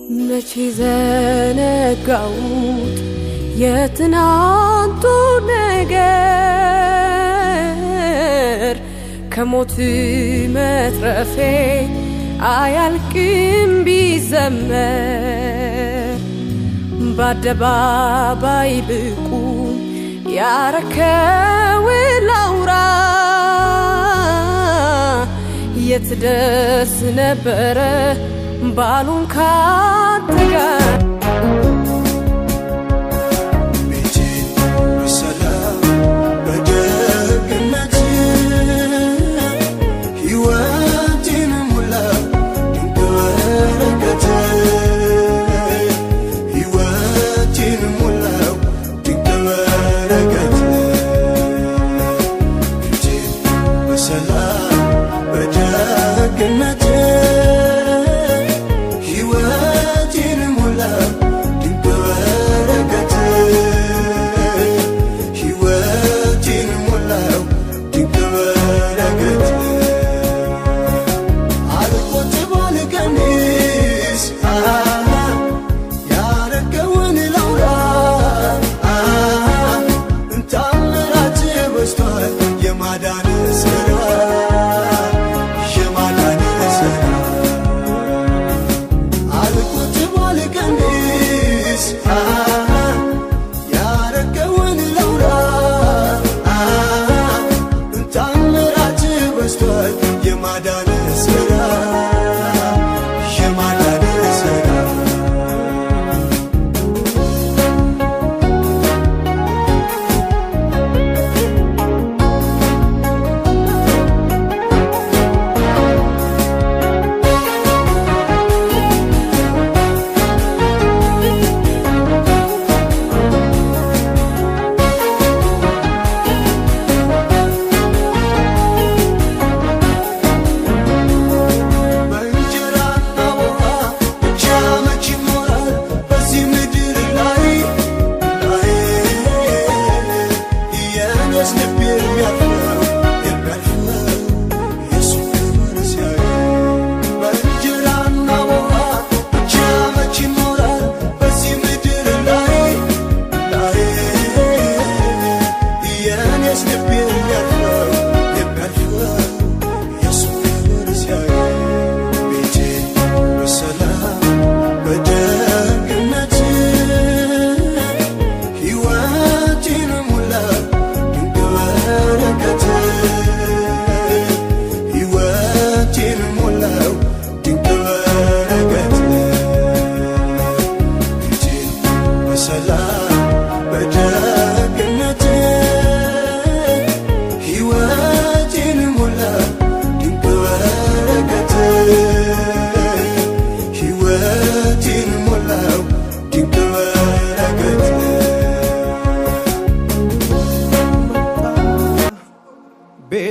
መቼ ዘነጋሁት የትናንቱ ነገር ከሞት መትረፌ አያልቅም ቢዘመር በአደባባይ ብቁም ያረከው ላውራ የት ደርስ ነበረ ባሉን ካንተ ጋር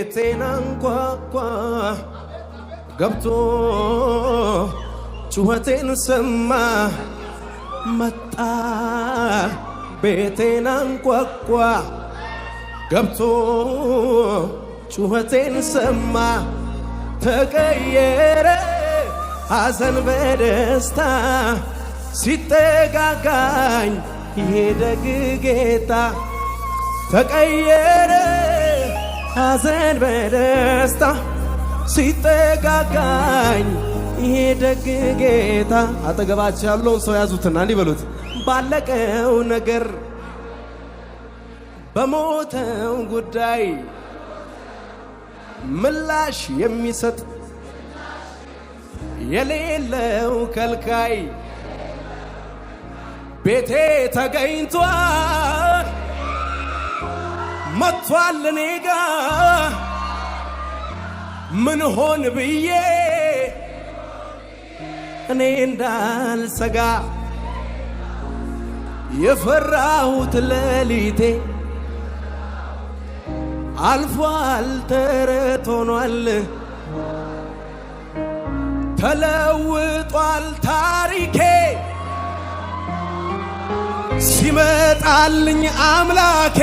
ቤቴን አንኳኳ ገብቶ ጩኸቴን ሰማ መጣ ቤቴን አንኳኳ ገብቶ ጩኸቴን ሰማ ተቀየረ ሐዘን በደስታ ሲጠጋጋኝ ይሄ ደግ ጌታ ተቀየረ ሐዘን በደስታ ሲጠጋጋኝ ይሄ ደግ ጌታ። አጠገባቸው ያለውን ሰው ያዙትና እንዲህ በሉት፣ ባለቀው ነገር በሞተው ጉዳይ ምላሽ የሚሰጥ የሌለው ከልካይ ቤቴ ተገኝቷል መጥቷል እኔ ጋ ምን ሆን ብዬ እኔ እንዳልሰጋ የፈራሁት ሌሊቴ አልፏል ተረት ሆኗል ተለውጧል ታሪኬ ሲመጣልኝ አምላኬ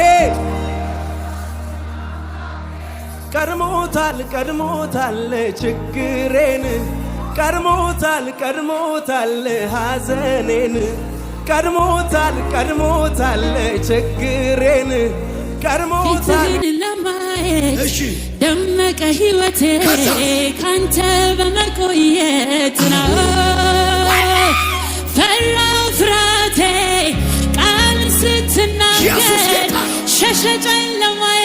ቀድሞታል ችግሬን ቀድሞታል ቀድሞታል ሐዘኔን ቀድሞታል ቀድሞታል ችግሬን ቀድሞታል ፊትህን ለማየት ደመቀ ሕይወቴ ካንተ በመቆየት ነው ፈራው ፍራቴ ቃል ስትናገር ሸሸ ጨለማዬ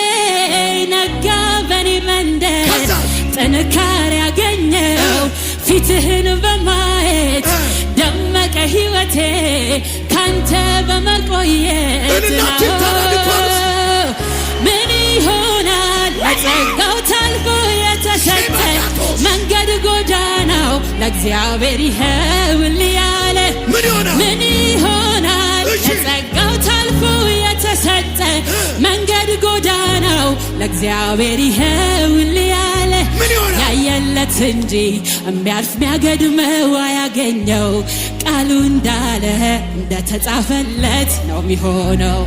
ነጋ በኔ መንደር ጥንካሬ ያገኘው ፊትህን በማየት ደመቀ ሕይወቴ ካንተ በመቆየት ነው ምን ይሆናል ለጸጋው ታልፎ የተሰጠ መንገድ ጎዳናው ለእግዚአብሔር ይኸውልህ ያለ ምን ይሆናል ለጸጋው ታልፎ የተሰጠ መንገድ ጎዳናው ለእግዚአብሔር ይኸውልህ ያለ ያየለት እንጂ እሚያልፍ ሚያገድመው አያገኘው ቃሉ እንዳለ እንደተጻፈለት ነው የሚሆነው